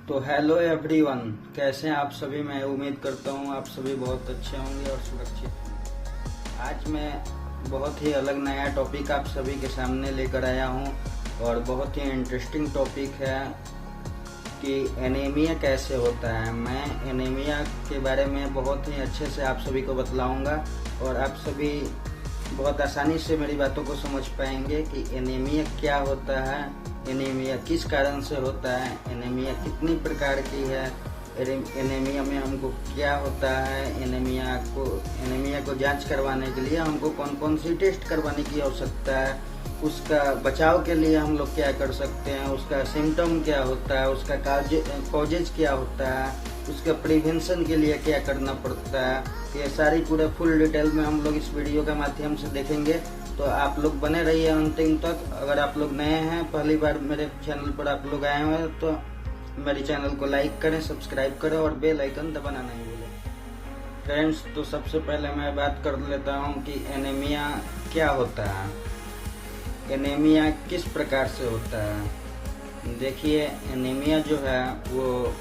तो hello everyone, कैसे हैं आप सभी। मैं उम्मीद करता हूं आप सभी बहुत अच्छे होंगे और सुरक्षित। आज मैं बहुत ही अलग नया टॉपिक आप सभी के सामने लेकर आया हूं और बहुत ही इंटरेस्टिंग टॉपिक है कि एनीमिया कैसे होता है। मैं एनीमिया के बारे में बहुत ही अच्छे से आप सभी को बतलाऊंगा और आप सभी बहुत आसानी से मेरी बातों को समझ पाएंगे कि एनीमिया क्या होता है, एनीमिया किस कारण से होता है, एनीमिया कितनी प्रकार की है, एनीमिया में हमको क्या होता है, एनीमिया को जांच करवाने के लिए हमको कौन कौन सी टेस्ट करवाने की आवश्यकता है, उसका बचाव के लिए हम लोग क्या कर सकते हैं, उसका सिम्टम क्या होता है, उसका कॉजेज क्या होता है, उसका प्रिवेंशन के लिए क्या करना पड़ता है। ये सारी पूरे फुल डिटेल में हम लोग इस वीडियो के माध्यम से देखेंगे। तो आप लोग बने रहिए अंतिम तक। अगर आप लोग नए हैं, पहली बार मेरे चैनल पर आप लोग आए हुए हैं, तो मेरे चैनल को लाइक करें, सब्सक्राइब करें और बेल आइकन दबाना नहीं भूलें। फ्रेंड्स, तो सबसे पहले मैं बात कर लेता हूं कि एनीमिया क्या होता है, एनीमिया किस प्रकार से होता है। देखिए, एनीमिया जो है वो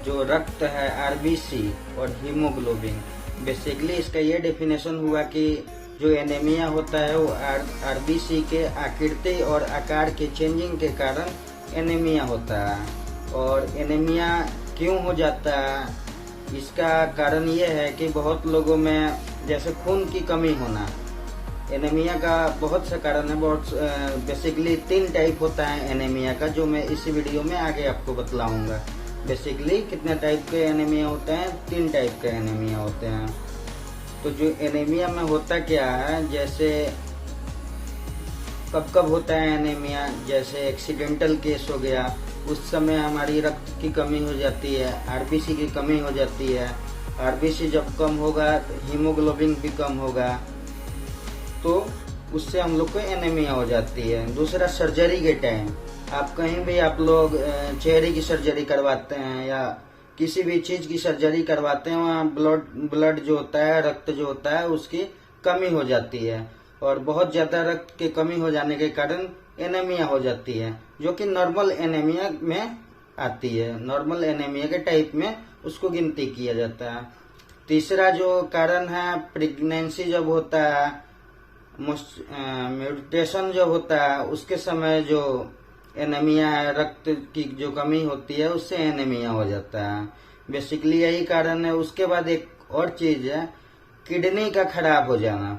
जो रक्त है, आरबीसी और हीमोग्लोबिन, बेसिकली इसका ये डेफिनेशन हुआ कि जो एनीमिया होता है वो आरबीसी के आकृति और आकार के चेंजिंग के कारण एनीमिया होता है। और एनीमिया क्यों हो जाता है, इसका कारण ये है कि बहुत लोगों में जैसे खून की कमी होना, एनीमिया का बहुत सा कारण है। बहुत बेसिकली 3 टाइप होता है एनीमिया का, जो मैं इसी वीडियो में आगे आपको बतलाऊंगा। बेसिकली कितने टाइप के एनीमिया होते हैं, 3 टाइप के एनीमिया होते हैं। तो जो एनीमिया में होता क्या है, जैसे कब कब होता है एनीमिया, जैसे एक्सीडेंटल केस हो गया, उस समय हमारी रक्त की कमी हो जाती है, आरबीसी की कमी हो जाती है। आरबीसी जब कम होगा तो हीमोग्लोबिन भी कम होगा, तो उससे हम लोग को एनीमिया हो जाती है। दूसरा, सर्जरी के टाइम आप कहीं भी आप लोग चेहरे की सर्जरी करवाते हैं या किसी भी चीज की सर्जरी करवाते हैं, वहाँ ब्लड जो होता है, रक्त जो होता है, उसकी कमी हो जाती है और बहुत ज्यादा रक्त की कमी हो जाने के कारण एनीमिया हो जाती है, जो कि नॉर्मल एनीमिया में आती है। नॉर्मल एनीमिया के टाइप में उसको गिनती किया जाता है। तीसरा जो कारण है, प्रेगनेंसी जब होता है, म्यूटेशन जब होता है, उसके समय जो एनीमिया है, रक्त की जो कमी होती है, उससे एनीमिया हो जाता है। बेसिकली यही कारण है। उसके बाद एक और चीज है, किडनी का खराब हो जाना।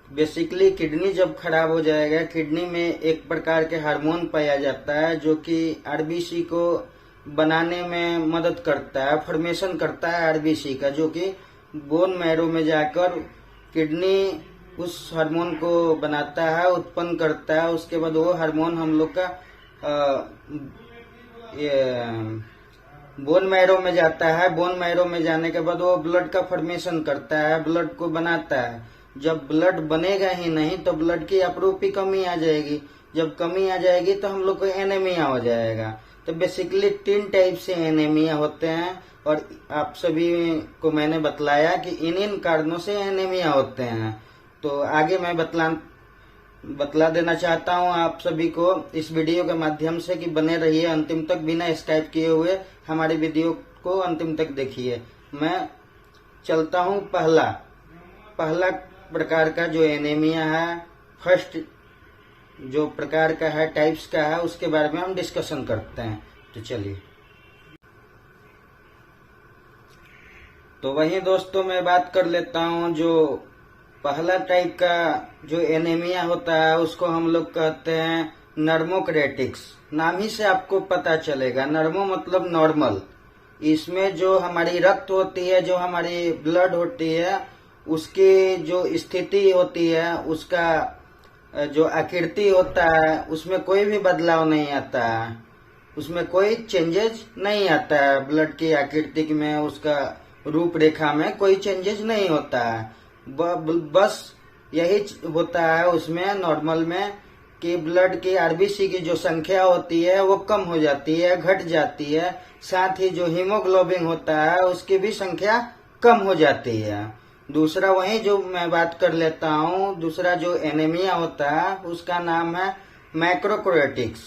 बेसिकली किडनी जब खराब हो जाएगा, किडनी में एक प्रकार के हार्मोन पाया जाता है जो कि आरबीसी को बनाने में मदद करता है, फॉर्मेशन करता है आरबीसी का, जो कि बोन मैरो में जाकर किडनी उस हार्मोन को बनाता है, उत्पन्न करता है। उसके बाद वो हार्मोन हम लोग का बोन मैरो में जाता है। बोन मैरो में जाने के बाद वो ब्लड का फॉर्मेशन करता है, ब्लड को बनाता है। जब ब्लड बनेगा ही नहीं तो ब्लड की अपरूपी कमी आ जाएगी। जब कमी आ जाएगी तो हम लोग को एनीमिया हो जाएगा। तो बेसिकली 3 टाइप से एनीमिया होते हैं और आप सभी को मैंने बतलाया कि इन कारणों से एनीमिया होते हैं। तो आगे मैं बतला देना चाहता हूं आप सभी को इस वीडियो के माध्यम से कि बने रहिए अंतिम तक, बिना स्किप किए हुए हमारे वीडियो को अंतिम तक देखिए। मैं चलता हूं पहला प्रकार का जो एनीमिया है, फर्स्ट जो प्रकार का है, टाइप्स का है, उसके बारे में हम डिस्कशन करते हैं। तो चलिए, तो वहीं दोस्तों मैं बात कर लेता हूं। जो पहला टाइप का जो एनीमिया होता है उसको हम लोग कहते हैं नर्मोक्रेटिक्स। नाम ही से आपको पता चलेगा, नर्मो मतलब नॉर्मल। इसमें जो हमारी रक्त होती है, जो हमारी ब्लड होती है, उसकी जो स्थिति होती है, उसका जो आकृति होता है, उसमें कोई भी बदलाव नहीं आता है, उसमें कोई चेंजेस नहीं आता है। ब्लड की आकृति में, उसका रूपरेखा में कोई चेंजेस नहीं होता है। बस यही होता है उसमें नॉर्मल में कि ब्लड की आरबीसी की जो संख्या होती है वो कम हो जाती है, घट जाती है। साथ ही जो हीमोग्लोबिन होता है उसकी भी संख्या कम हो जाती है। दूसरा, वही जो मैं बात कर लेता हूँ, दूसरा जो एनीमिया होता है उसका नाम है मैक्रोक्रेटिक्स।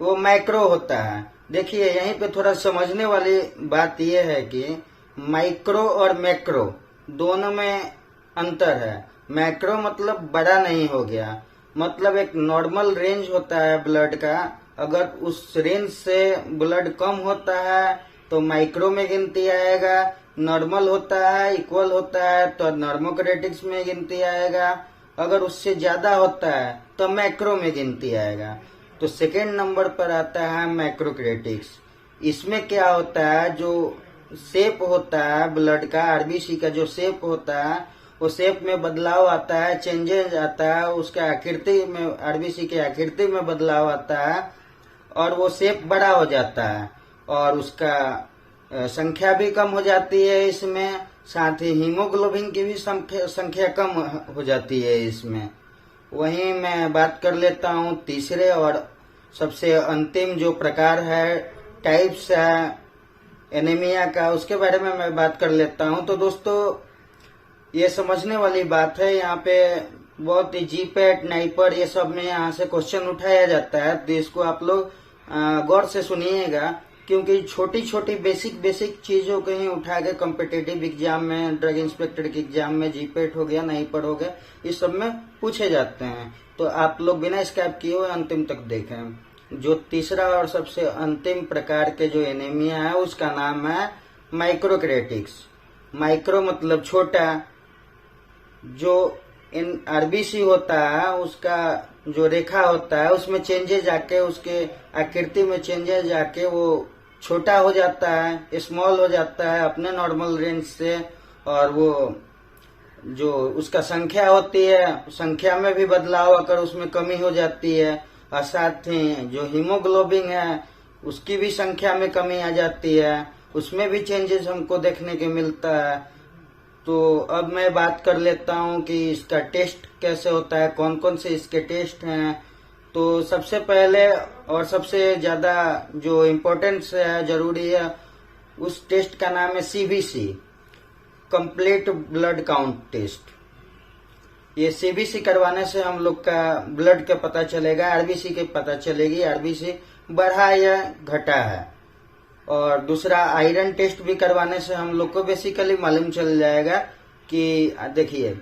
वो मैक्रो होता है, देखिए यहीं पे थोड़ा समझने वाली बात यह है कि माइक्रो और मैक्रो दोनों में अंतर है। मैक्रो मतलब बड़ा नहीं हो गया, मतलब एक नॉर्मल रेंज होता है ब्लड का, अगर उस रेंज से ब्लड कम होता है तो माइक्रो में गिनती आएगा, नॉर्मल होता है इक्वल होता है तो नॉर्मोक्रेटिक्स में गिनती आएगा, अगर उससे ज्यादा होता है तो मैक्रो में गिनती आएगा। तो सेकेंड नंबर पर आता है मैक्रोक्रेटिक्स। इसमें क्या होता है, जो शेप होता है ब्लड का, आरबीसी का जो शेप होता है वो शेप में बदलाव आता है, चेंजेस आता है, उसके आकृति में, आरबीसी के आकृति में बदलाव आता है और वो शेप बड़ा हो जाता है और उसका संख्या भी कम हो जाती है इसमें, साथ ही हीमोग्लोबिन की भी संख्या कम हो जाती है इसमें। वहीं मैं बात कर लेता हूँ तीसरे और सबसे अंतिम जो प्रकार है, टाइप्स है एनीमिया का, उसके बारे में मैं बात कर लेता हूँ। तो दोस्तों ये समझने वाली बात है, यहाँ पे बहुत ही जीपैट नाइपर ये सब में यहाँ से क्वेश्चन उठाया जाता है, तो इसको आप लोग गौर से सुनिएगा, क्योंकि छोटी छोटी बेसिक चीजों को ही उठा के कॉम्पिटिटिव एग्जाम में, ड्रग इंस्पेक्टर के एग्जाम में, जीपैट हो गया, नाइपर हो गया, इस सब में पूछे जाते हैं। तो आप लोग बिना स्किप किए हुए अंतिम तक देखें। जो तीसरा और सबसे अंतिम प्रकार के जो एनीमिया है उसका नाम है माइक्रोक्रेटिक्स। माइक्रो मतलब छोटा, जो इन आरबीसी होता है उसका जो रेखा होता है उसमें चेंजेस आके, उसके आकृति में चेंजेस आके वो छोटा हो जाता है, स्मॉल हो जाता है अपने नॉर्मल रेंज से, और वो जो उसका संख्या होती है, संख्या में भी बदलाव आकर उसमें कमी हो जाती है, और साथ ही जो हीमोग्लोबिन है उसकी भी संख्या में कमी आ जाती है, उसमें भी चेंजेस हमको देखने को मिलता है। तो अब मैं बात कर लेता हूँ कि इसका टेस्ट कैसे होता है, कौन कौन से इसके टेस्ट हैं। तो सबसे पहले और सबसे ज्यादा जो इम्पोर्टेंस है, जरूरी है, उस टेस्ट का नाम है CBC, complete blood count test. ये सीबीसी करवाने से हम लोग का ब्लड का पता चलेगा, आरबीसी के पता चलेगी आरबीसी बढ़ा या घटा है। और दूसरा आयरन टेस्ट भी करवाने से हम लोग को बेसिकली मालूम चल जाएगा कि देखिए,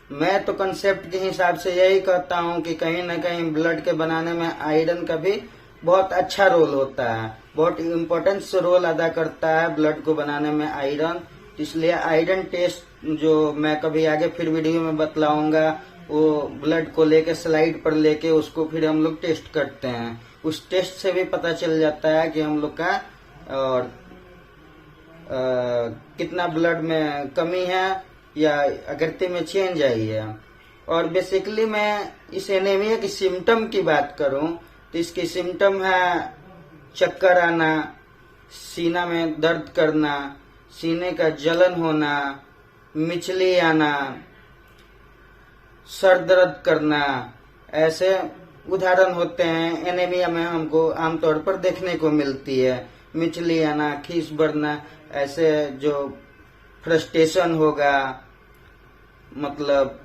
मैं तो कंसेप्ट के हिसाब से यही कहता हूँ कि कहीं ना कहीं ब्लड के बनाने में आयरन का भी बहुत अच्छा रोल होता है, बहुत इम्पोर्टेंस रोल अदा करता है ब्लड को बनाने में आयरन। इसलिए आयरन टेस्ट जो मैं कभी आगे फिर वीडियो में बतलाऊंगा, वो ब्लड को लेके स्लाइड पर लेके उसको फिर हम लोग टेस्ट करते हैं। उस टेस्ट से भी पता चल जाता है कि हम लोग का और कितना ब्लड में कमी है या आकृति में चेंज आई है। और बेसिकली मैं इस एनीमिया की सिम्टम की बात करूं तो इसकी सिम्टम है चक्कर आना, सीना में दर्द करना, सीने का जलन होना, मिचली आना, सर दर्द करना, ऐसे उदाहरण होते हैं एनीमिया में हमको आमतौर पर देखने को मिलती है। मिचली आना, खीस बढ़ना, ऐसे जो फ्रस्ट्रेशन होगा, मतलब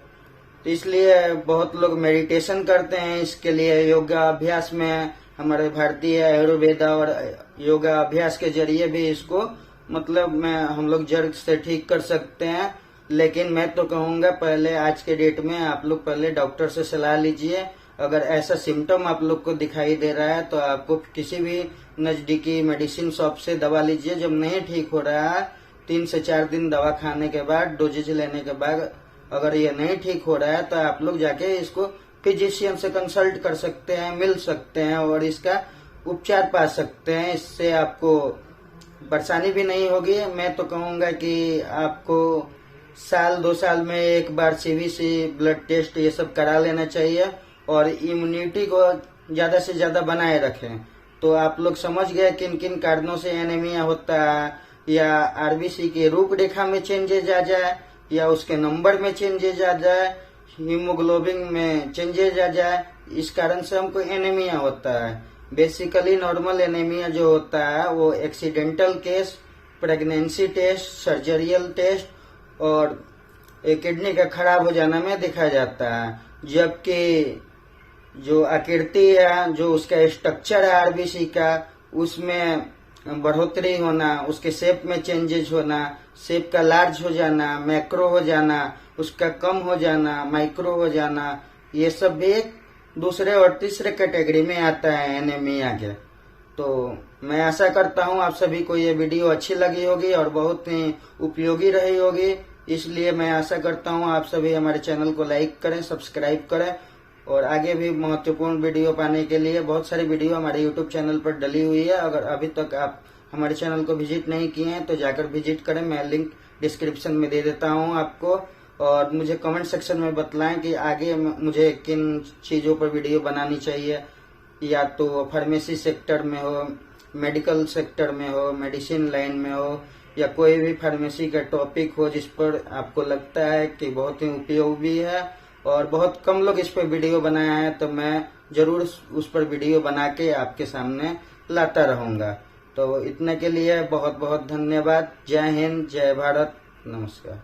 इसलिए बहुत लोग मेडिटेशन करते हैं इसके लिए। योगा अभ्यास में हमारे भारतीय आयुर्वेदा और योगा अभ्यास के जरिए भी इसको मतलब हम लोग जड़ से ठीक कर सकते हैं। लेकिन मैं तो कहूंगा पहले आज के डेट में आप लोग पहले डॉक्टर से सलाह लीजिए। अगर ऐसा सिम्टम आप लोग को दिखाई दे रहा है तो आपको किसी भी नजदीकी मेडिसिन शॉप से दवा लीजिए। जब नहीं ठीक हो रहा है 3 से 4 दिन दवा खाने के बाद, डोजेज लेने के बाद अगर ये नहीं ठीक हो रहा है तो आप लोग जाके इसको फिजिशियन से कंसल्ट कर सकते हैं, मिल सकते हैं और इसका उपचार पा सकते हैं। इससे आपको परेशानी भी नहीं होगी। मैं तो कहूंगा कि आपको साल 2 साल में एक बार सीबीसी, ब्लड टेस्ट ये सब करा लेना चाहिए और इम्यूनिटी को ज्यादा से ज्यादा बनाए रखें। तो आप लोग समझ गए किन किन कारणों से एनीमिया होता है, या आरबीसी के रूपरेखा में चेंजेज आ जाए, या उसके नंबर में चेंजेज आ जाए, हीमोग्लोबिन में चेंजेज आ जाए, इस कारण से हमको एनीमिया होता है। बेसिकली नॉर्मल एनीमिया जो होता है वो accidental case, pregnancy test, surgical test और किडनी का खराब हो जाने में देखा जाता है। जबकि जो आकृति है, जो उसका स्ट्रक्चर है आरबीसी का, उसमें बढ़ोतरी होना, उसके शेप में चेंजेस होना, शेप का लार्ज हो जाना, मैक्रो हो जाना, उसका कम हो जाना, माइक्रो हो जाना, ये सब भी एक दूसरे और तीसरे कैटेगरी में आता है एनीमिया के। तो मैं आशा करता हूँ आप सभी को ये वीडियो अच्छी लगी होगी और बहुत ही उपयोगी रही होगी। इसलिए मैं आशा करता हूँ आप सभी हमारे चैनल को लाइक करें, सब्सक्राइब करें और आगे भी महत्वपूर्ण वीडियो पाने के लिए बहुत सारी वीडियो हमारे यूट्यूब चैनल पर डली हुई है। अगर अभी तक आप हमारे चैनल को विजिट नहीं किए हैं तो जाकर विजिट करें, मैं लिंक डिस्क्रिप्शन में दे देता हूँ आपको। और मुझे कमेंट सेक्शन में बतलाएं कि आगे मुझे किन चीज़ों पर वीडियो बनानी चाहिए, या तो फार्मेसी सेक्टर में हो, मेडिकल सेक्टर में हो, मेडिसिन लाइन में हो, या कोई भी फार्मेसी का टॉपिक हो जिस पर आपको लगता है कि बहुत ही उपयोगी है और बहुत कम लोग इस पर वीडियो बनाया है, तो मैं जरूर उस पर वीडियो बना के आपके सामने लाता रहूंगा। तो इतने के लिए बहुत बहुत धन्यवाद। जय हिंद, जय भारत, नमस्कार।